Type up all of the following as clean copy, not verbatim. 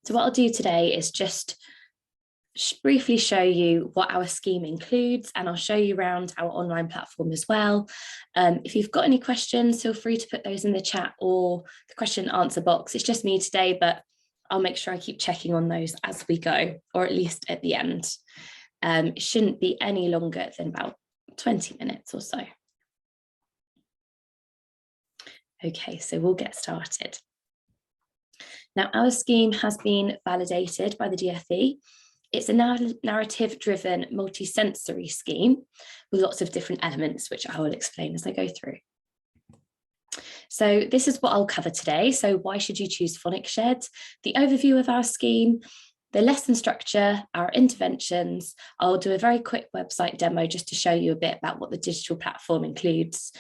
So what I'll do today is just briefly show you what our scheme includes, and I'll show you around our online platform as well. If you've got any questions, feel free to put those in the chat or the question and answer box. It's just me today, but I'll make sure I keep checking on those as we go, or at least at the end. It shouldn't be any longer than about 20 minutes or so. Okay, so we'll get started. Now, our scheme has been validated by the DfE. It's a narrative-driven multi-sensory scheme with lots of different elements, which I will explain as I go through. So this is what I'll cover today. So why should you choose Phonic Shed? The overview of our scheme, the lesson structure, our interventions. I'll do a very quick website demo just to show you a bit about what the digital platform includes.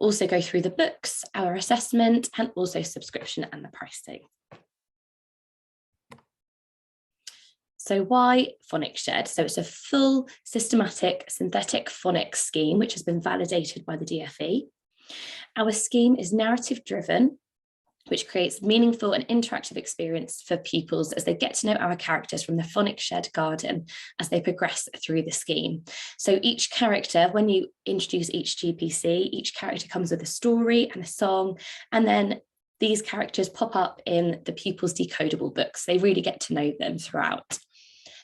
Also go through the books, our assessment, and also subscription and the pricing. So why Phonic Shed? So it's a full systematic synthetic phonics scheme, which has been validated by the DfE. Our scheme is narrative driven, which creates meaningful and interactive experience for pupils as they get to know our characters from the Phonic Shed garden as they progress through the scheme. So each character, when you introduce each GPC, each character comes with a story and a song, and then these characters pop up in the pupils' decodable books. They really get to know them throughout.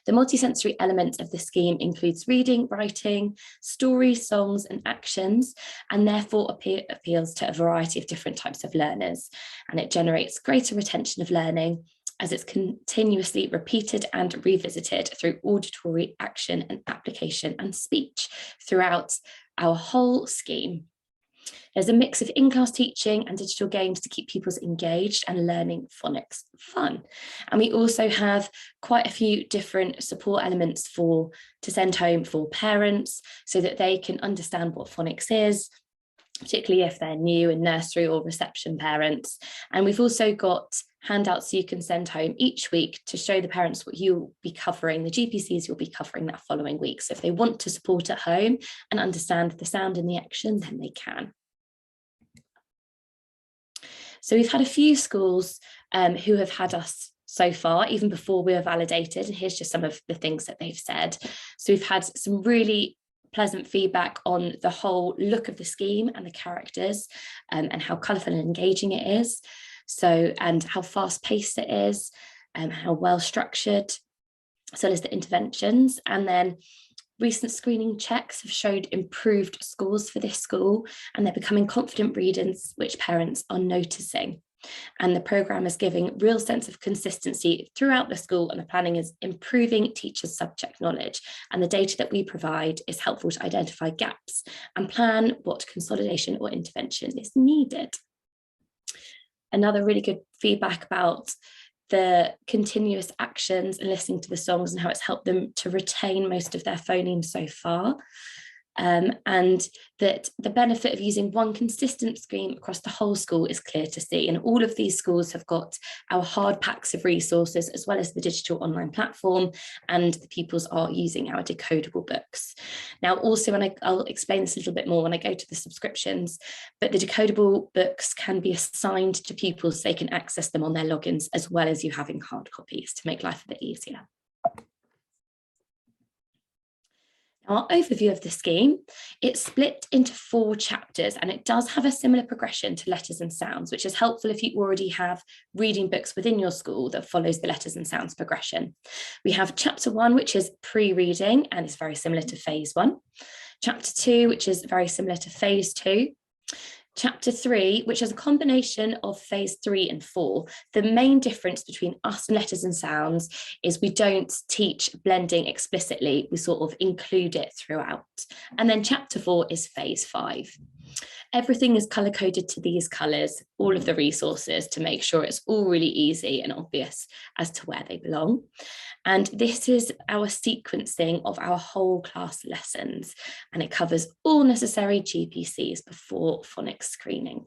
The multisensory element of the scheme includes reading, writing, stories, songs, and actions, and therefore appeals to a variety of different types of learners. And it generates greater retention of learning as it's continuously repeated and revisited through auditory action and application and speech throughout our whole scheme. There's a mix of in-class teaching and digital games to keep pupils engaged and learning phonics fun. And we also have quite a few different support elements to send home for parents so that they can understand what phonics is, particularly if they're new in nursery or reception parents. And we've also got handouts you can send home each week to show the parents what you'll be covering, the GPCs you'll be covering that following week. So if they want to support at home and understand the sound and the action, then they can. So we've had a few schools who have had us so far, even before we were validated. And here's just some of the things that they've said. So we've had some really pleasant feedback on the whole look of the scheme and the characters and how colourful and engaging it is. So, and how fast paced it is, how well structured, as well as the interventions. And then recent screening checks have showed improved scores for this school, and they're becoming confident readers, which parents are noticing. And the programme is giving real sense of consistency throughout the school, and the planning is improving teachers' subject knowledge. And the data that we provide is helpful to identify gaps and plan what consolidation or intervention is needed. Another really good feedback about the continuous actions and listening to the songs and how it's helped them to retain most of their phonemes so far. And that the benefit of using one consistent scheme across the whole school is clear to see. And all of these schools have got our hard packs of resources as well as the digital online platform, and the pupils are using our decodable books. Now, also, I'll explain this a little bit more when I go to the subscriptions, but the decodable books can be assigned to pupils so they can access them on their logins, as well as you having hard copies to make life a bit easier. Our overview of the scheme, it's split into 4 chapters, and it does have a similar progression to letters and sounds, which is helpful if you already have reading books within your school that follows the letters and sounds progression. We have chapter 1, which is pre-reading, and it's very similar to phase 1. Chapter 2, which is very similar to phase 2. Chapter 3, which is a combination of phase 3 and 4. The main difference between us and letters and sounds is we don't teach blending explicitly, we sort of include it throughout. And then chapter 4 is phase 5. Everything is color coded to these colors, all of the resources, to make sure it's all really easy and obvious as to where they belong. And this is our sequencing of our whole class lessons, and it covers all necessary GPCs before phonics screening.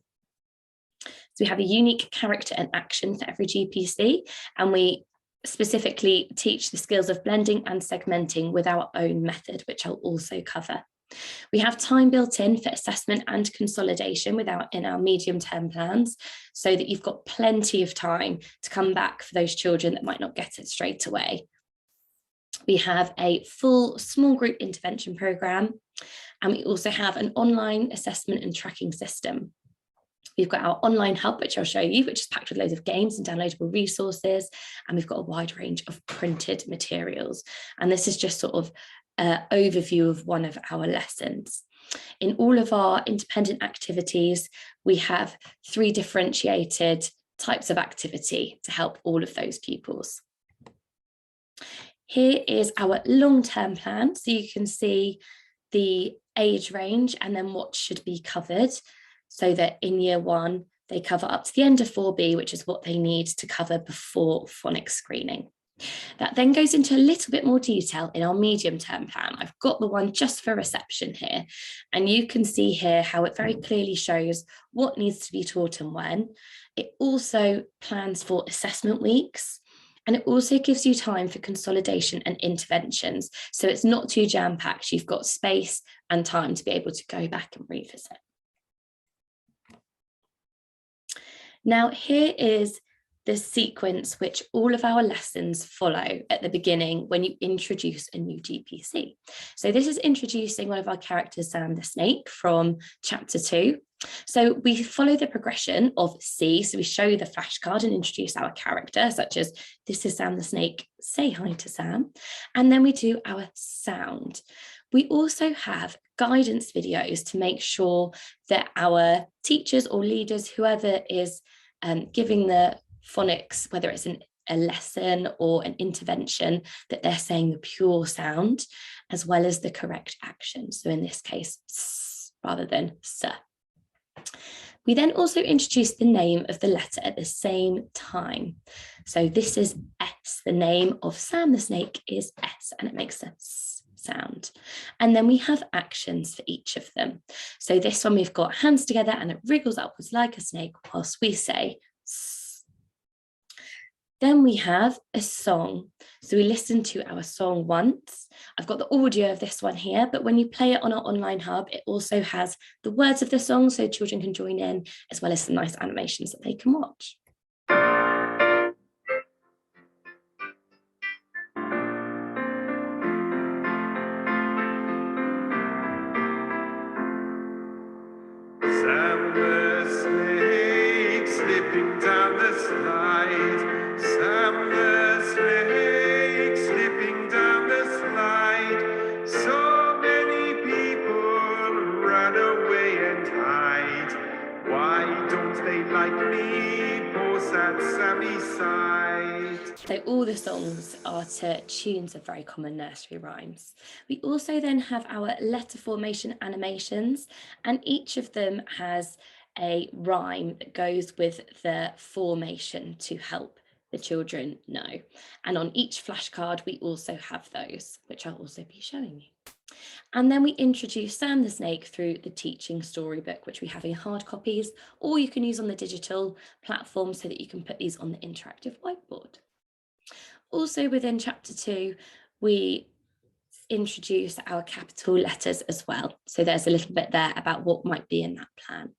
So we have a unique character and action for every GPC, and we specifically teach the skills of blending and segmenting with our own method, which I'll also cover. We have time built in for assessment and consolidation in our medium-term plans, so that you've got plenty of time to come back for those children that might not get it straight away. We have a full small group intervention programme, and we also have an online assessment and tracking system. We've got our online hub, which I'll show you, which is packed with loads of games and downloadable resources. And we've got a wide range of printed materials. And this is just sort of an overview of one of our lessons. In all of our independent activities, we have 3 differentiated types of activity to help all of those pupils. Here is our long-term plan. So you can see the age range and then what should be covered, so that in year 1, they cover up to the end of 4B, which is what they need to cover before phonics screening. That then goes into a little bit more detail in our medium-term plan. I've got the one just for reception here, and you can see here how it very clearly shows what needs to be taught and when. It also plans for assessment weeks, and it also gives you time for consolidation and interventions. So it's not too jam-packed. You've got space and time to be able to go back and revisit. Now, here is the sequence which all of our lessons follow at the beginning when you introduce a new GPC. So this is introducing one of our characters, Sam the Snake, from chapter 2. So we follow the progression of C. So we show the flashcard and introduce our character, such as, this is Sam the Snake, say hi to Sam. And then we do our sound. We also have guidance videos to make sure that our teachers or leaders, whoever is giving the phonics, whether it's a lesson or an intervention, that they're saying the pure sound as well as the correct action. So in this case, S rather than S. We then also introduce the name of the letter at the same time. So this is S. The name of Sam the Snake is S, and it makes a S sound. And then we have actions for each of them. So this one, we've got hands together and it wriggles upwards like a snake whilst we say S. Then we have a song. So we listen to our song once. I've got the audio of this one here, but when you play it on our online hub, it also has the words of the song so children can join in, as well as some nice animations that they can watch. Sam the Snake slipping down the slide. Sam the Snake slipping down the slide. So many people run away and hide. Why don't they like me? Poor sad Sammy sighed. So all the songs are to tunes of very common nursery rhymes. We also then have our letter formation animations, and each of them has a rhyme that goes with the formation to help the children know. And on each flashcard, we also have those, which I'll also be showing you. And then we introduce Sam the Snake through the teaching storybook, which we have in hard copies, or you can use on the digital platform so that you can put these on the interactive whiteboard. Also within chapter 2, we introduce our capital letters as well. So there's a little bit there about what might be in that plan.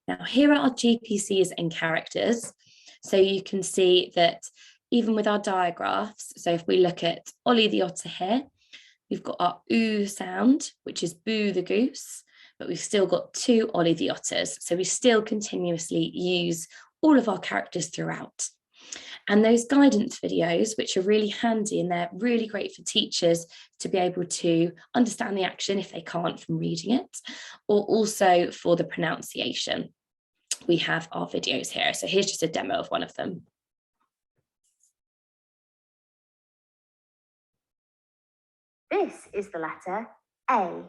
Now here are our GPCs and characters. So you can see that even with our diagraphs, so if we look at Ollie the otter here, we've got our oo sound, which is Boo the goose, but we've still got 2 Ollie the otters. So we still continuously use all of our characters throughout. And those guidance videos, which are really handy, and they're really great for teachers to be able to understand the action if they can't from reading it, or also for the pronunciation. We have our videos here. So here's just a demo of one of them. This is the letter A.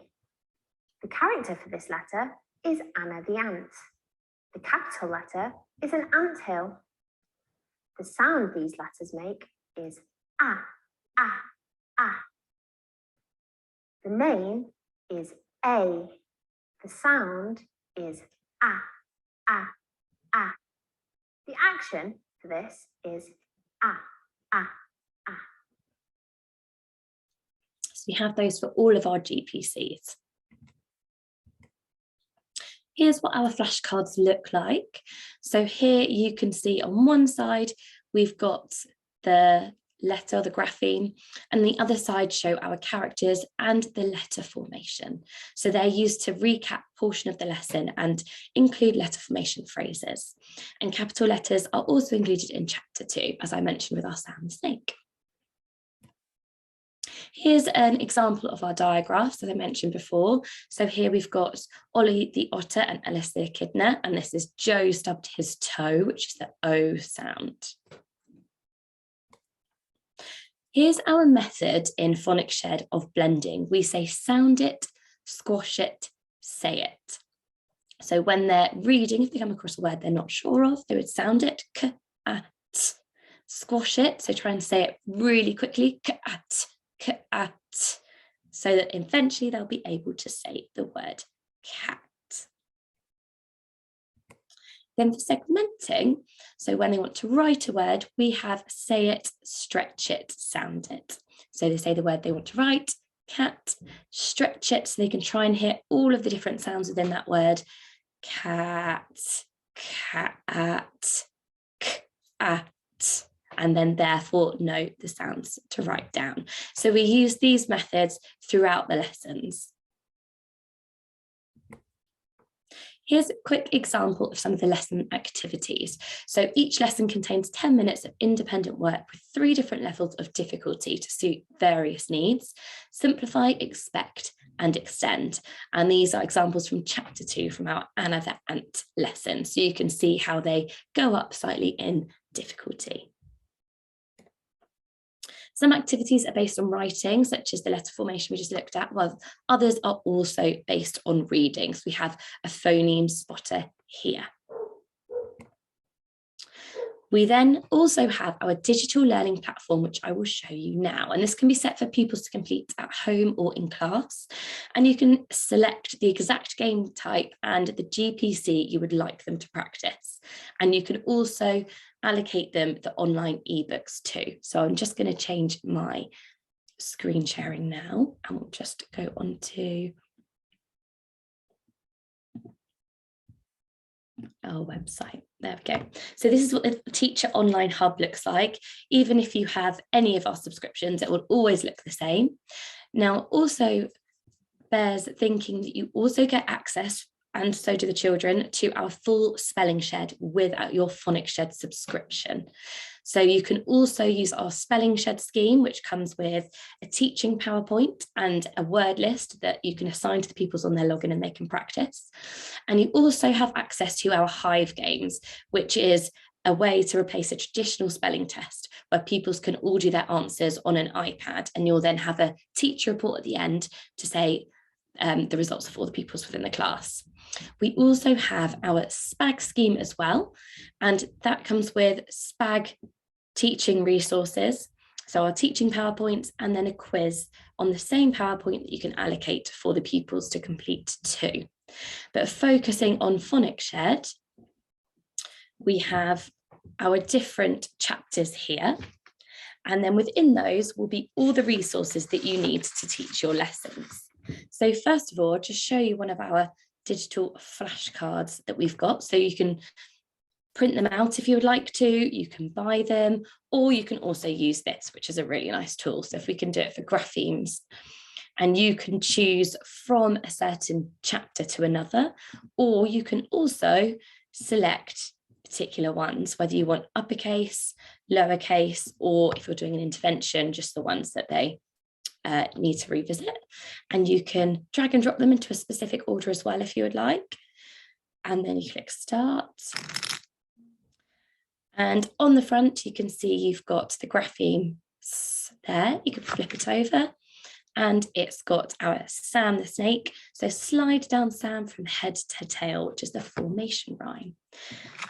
The character for this letter is Anna the ant. The capital letter is an anthill. The sound these letters make is ah, ah, ah. The name is A. The sound is ah, ah, ah. The action for this is ah, ah, ah. So we have those for all of our GPCs. Here's what our flashcards look like. So here you can see on one side, we've got the letter, the grapheme, and the other side show our characters and the letter formation. So they're used to recap portion of the lesson and include letter formation phrases. And capital letters are also included in chapter 2, as I mentioned with our Sam the Snake. Here's an example of our diagraphs, as I mentioned before. So here we've got Ollie the otter and Alice the echidna, and this is Joe stubbed his toe, which is the O sound. Here's our method in Phonics Shed of blending. We say sound it, squash it, say it. So when they're reading, if they come across a word they're not sure of, they would sound it, k-at. Squash it, so try and say it really quickly, k-at, k-at, so that eventually they'll be able to say the word cat. Then for segmenting, so when they want to write a word, we have say it, stretch it, sound it. So they say the word they want to write, cat, stretch it, so they can try and hear all of the different sounds within that word. Cat, cat, cat, and then therefore know the sounds to write down. So we use these methods throughout the lessons. Here's a quick example of some of the lesson activities. So each lesson contains 10 minutes of independent work with 3 different levels of difficulty to suit various needs: simplify, expect, and extend. And these are examples from chapter 2 from our Anna the Ant lesson. So you can see how they go up slightly in difficulty. Some activities are based on writing, such as the letter formation we just looked at, while others are also based on reading. So we have a phoneme spotter here. We then also have our digital learning platform, which I will show you now. And this can be set for pupils to complete at home or in class. And you can select the exact game type and the GPC you would like them to practice. And you can also allocate them the online ebooks too. So I'm just going to change my screen sharing now, and we'll just go on to our website. There we go. So this is what the Teacher Online Hub looks like. Even if you have any of our subscriptions, it will always look the same. Now, also bears thinking that you also get access, and so do the children, to our full spelling shed with your Phonics Shed subscription. So you can also use our spelling shed scheme, which comes with a teaching PowerPoint and a word list that you can assign to the pupils on their login and they can practice. And you also have access to our Hive games, which is a way to replace a traditional spelling test where pupils can all do their answers on an iPad, and you'll then have a teacher report at the end to say the results of all the pupils within the class. We also have our SPAG scheme as well, and that comes with SPAG teaching resources, so our teaching PowerPoints, and then a quiz on the same PowerPoint that you can allocate for the pupils to complete too. But focusing on Phonics Shed, we have our different chapters here, and then within those will be all the resources that you need to teach your lessons. So first of all, I'll just show you one of our digital flashcards that we've got. So you can print them out if you would like to, you can buy them, or you can also use this, which is a really nice tool. So if we can do it for graphemes, and you can choose from a certain chapter to another, or you can also select particular ones, whether you want uppercase, lowercase, or if you're doing an intervention, just the ones that they need to revisit. And you can drag and drop them into a specific order as well if you would like. And then you click start. And on the front, you can see you've got the graphemes there. You can flip it over and it's got our Sam the Snake. So slide down Sam from head to tail, which is the formation rhyme.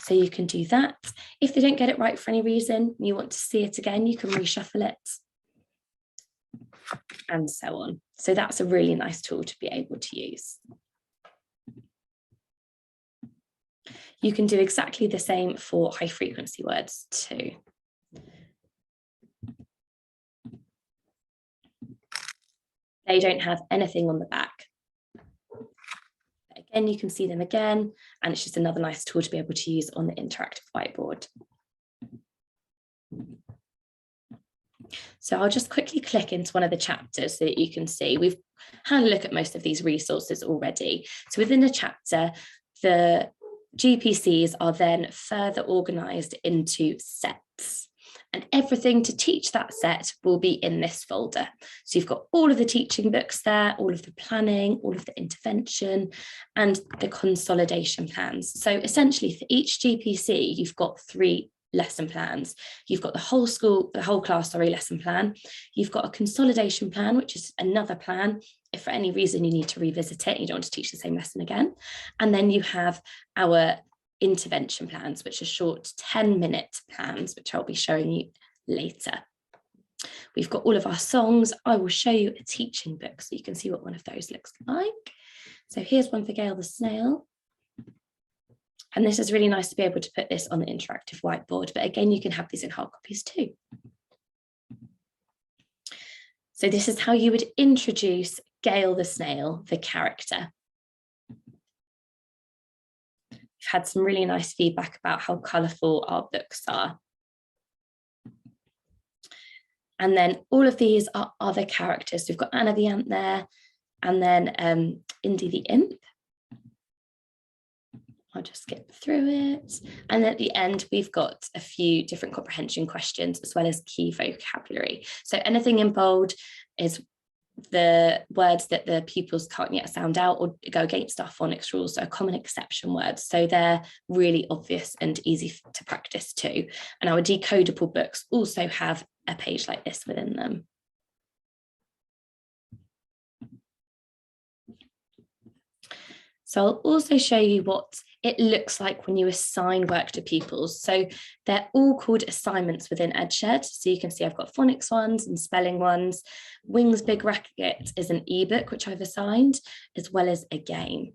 So you can do that. If they don't get it right for any reason, you want to see it again, you can reshuffle it, and so on. So that's a really nice tool to be able to use. You can do exactly the same for high frequency words too. They don't have anything on the back. Again, you can see them again, and it's just another nice tool to be able to use on the interactive whiteboard. So I'll just quickly click into one of the chapters so that you can see. We've had a look at most of these resources already. So within a chapter, the GPCs are then further organised into sets. And everything to teach that set will be in this folder. So you've got all of the teaching books there, all of the planning, all of the intervention, and the consolidation plans. So essentially for each GPC, you've got 3 lesson plans. You've got the whole class, lesson plan. You've got a consolidation plan, which is another plan if for any reason you need to revisit it, you don't want to teach the same lesson again. And then you have our intervention plans, which are short 10-minute plans, which I'll be showing you later. We've got all of our songs. I will show you a teaching book so you can see what one of those looks like. So here's one for Gail the Snail. And this is really nice to be able to put this on the interactive whiteboard, but again, you can have these in hard copies too. So this is how you would introduce Gail the Snail, the character. We've had some really nice feedback about how colourful our books are. And then all of these are other characters. We've got Anna the Ant there, and then Indy the Imp. I'll just skip through it. And at the end, we've got a few different comprehension questions as well as key vocabulary. So anything in bold is the words that the pupils can't yet sound out or go against our phonics rules, so common exception words. So they're really obvious and easy to practice too. And our decodable books also have a page like this within them. So I'll also show you what it looks like when you assign work to pupils. So they're all called assignments within EdShed. So you can see I've got phonics ones and spelling ones. Wings Big Racket is an ebook, which I've assigned, as well as a game.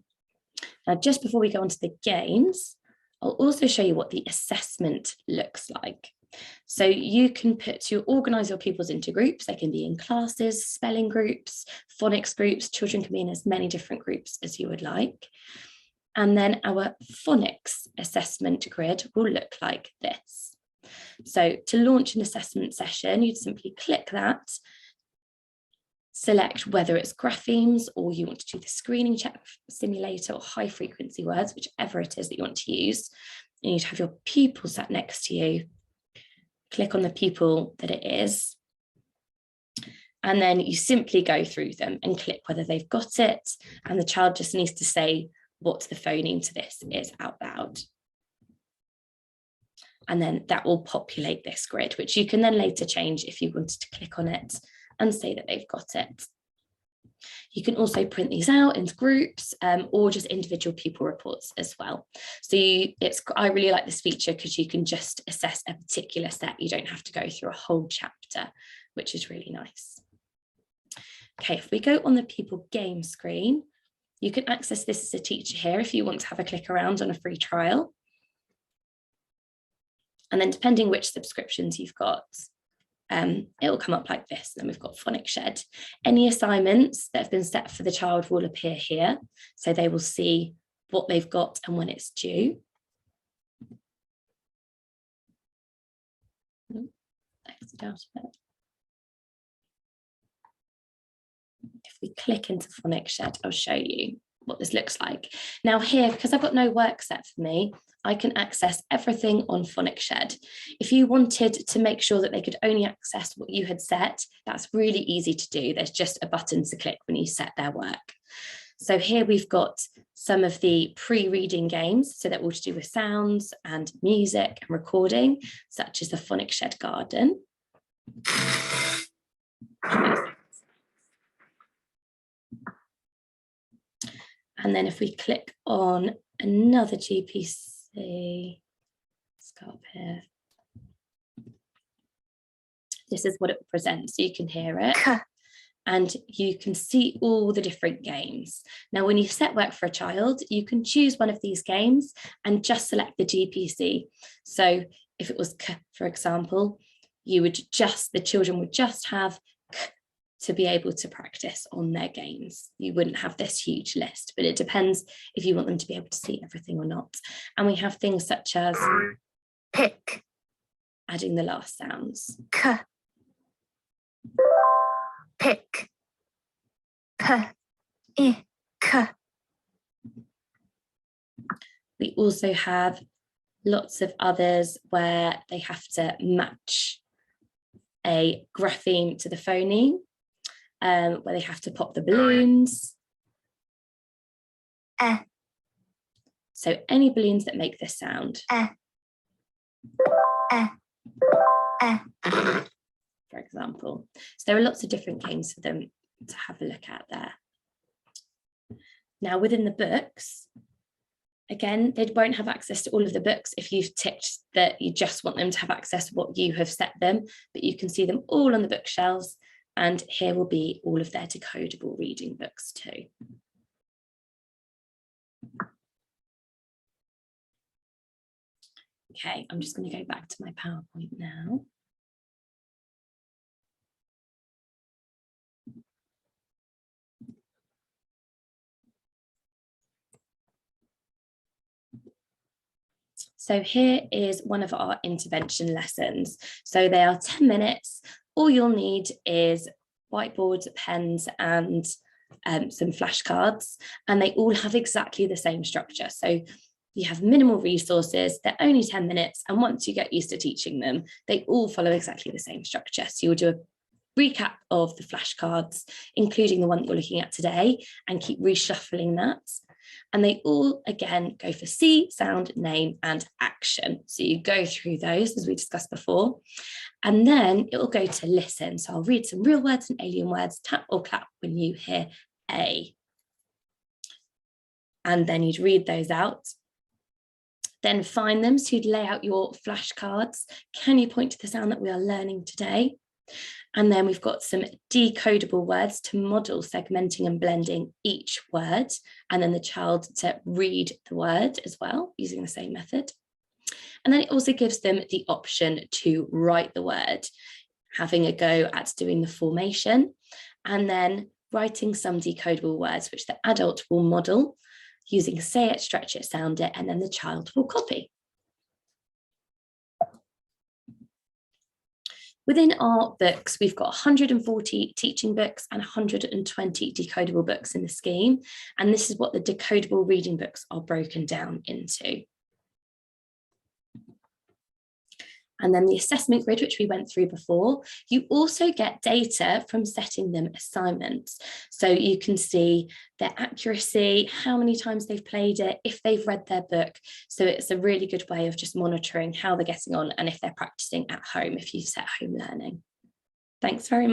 Now, just before we go on to the games, I'll also show you what the assessment looks like. So you can organise your pupils into groups. They can be in classes, spelling groups, phonics groups. Children can be in as many different groups as you would like. And then our phonics assessment grid will look like this. So to launch an assessment session, you'd simply click that, select whether it's graphemes or you want to do the screening check simulator or high frequency words, whichever it is that you want to use. And you'd have your pupil sat next to you. Click on the pupil that it is. And then you simply go through them and click whether they've got it. And the child just needs to say what the phoneme to this is out loud. And then that will populate this grid, which you can then later change if you wanted to click on it and say that they've got it. You can also print these out into groups or just individual pupil reports as well. So I really like this feature because you can just assess a particular set. You don't have to go through a whole chapter, which is really nice. Okay, if we go on the pupil game screen, you can access this as a teacher here if you want to have a click around on a free trial. And then depending which subscriptions you've got, it will come up like this. Then we've got PhonicShed. Any assignments that have been set for the child will appear here. So they will see what they've got and when it's due. Exit out of it. If we click into PhonicShed, I'll show you what this looks like. Now here, because I've got no work set for me, I can access everything on PhonicShed. If you wanted to make sure that they could only access what you had set, that's really easy to do. There's just a button to click when you set their work. So here we've got some of the pre-reading games, so they're all to do with sounds and music and recording, such as the PhonicShed Garden. And then if we click on another GPC, let's go up here. This is what it presents, so you can hear it. And you can see all the different games. Now, when you set work for a child, you can choose one of these games and just select the GPC. So if it was K, for example, the children would just have K to be able to practice on their games. You wouldn't have this huge list, but it depends if you want them to be able to see everything or not. And we have things such as pick, adding the last sounds. k, pick, p, I, k. We also have lots of others where they have to match a grapheme to the phoneme, where they have to pop the balloons. So any balloons that make this sound. For example. So there are lots of different games for them to have a look at there. Now within the books, again, they won't have access to all of the books if you've ticked that you just want them to have access to what you have set them, but you can see them all on the bookshelves, and here will be all of their decodable reading books too. Okay, I'm just going to go back to my PowerPoint now. So here is one of our intervention lessons. So they are 10 minutes. All you'll need is whiteboards, pens, and some flashcards, and they all have exactly the same structure. So you have minimal resources, they're only 10 minutes, and once you get used to teaching them, they all follow exactly the same structure. So you'll do a recap of the flashcards, including the one that you're looking at today, and keep reshuffling that. And they all, again, go for see, sound, name, and action. So you go through those, as we discussed before, and then it will go to listen. So I'll read some real words and alien words, tap or clap when you hear A. And then you'd read those out. Then find them, so you'd lay out your flashcards. Can you point to the sound that we are learning today? And then we've got some decodable words to model segmenting and blending each word, and then the child to read the word as well, using the same method. And then it also gives them the option to write the word, having a go at doing the formation, and then writing some decodable words, which the adult will model using say it, stretch it, sound it, and then the child will copy. Within our books, we've got 140 teaching books and 120 decodable books in the scheme. And this is what the decodable reading books are broken down into. And then the assessment grid, which we went through before, you also get data from setting them assignments. So you can see their accuracy, how many times they've played it, if they've read their book. So it's a really good way of just monitoring how they're getting on and if they're practicing at home, if you've set home learning. Thanks very much.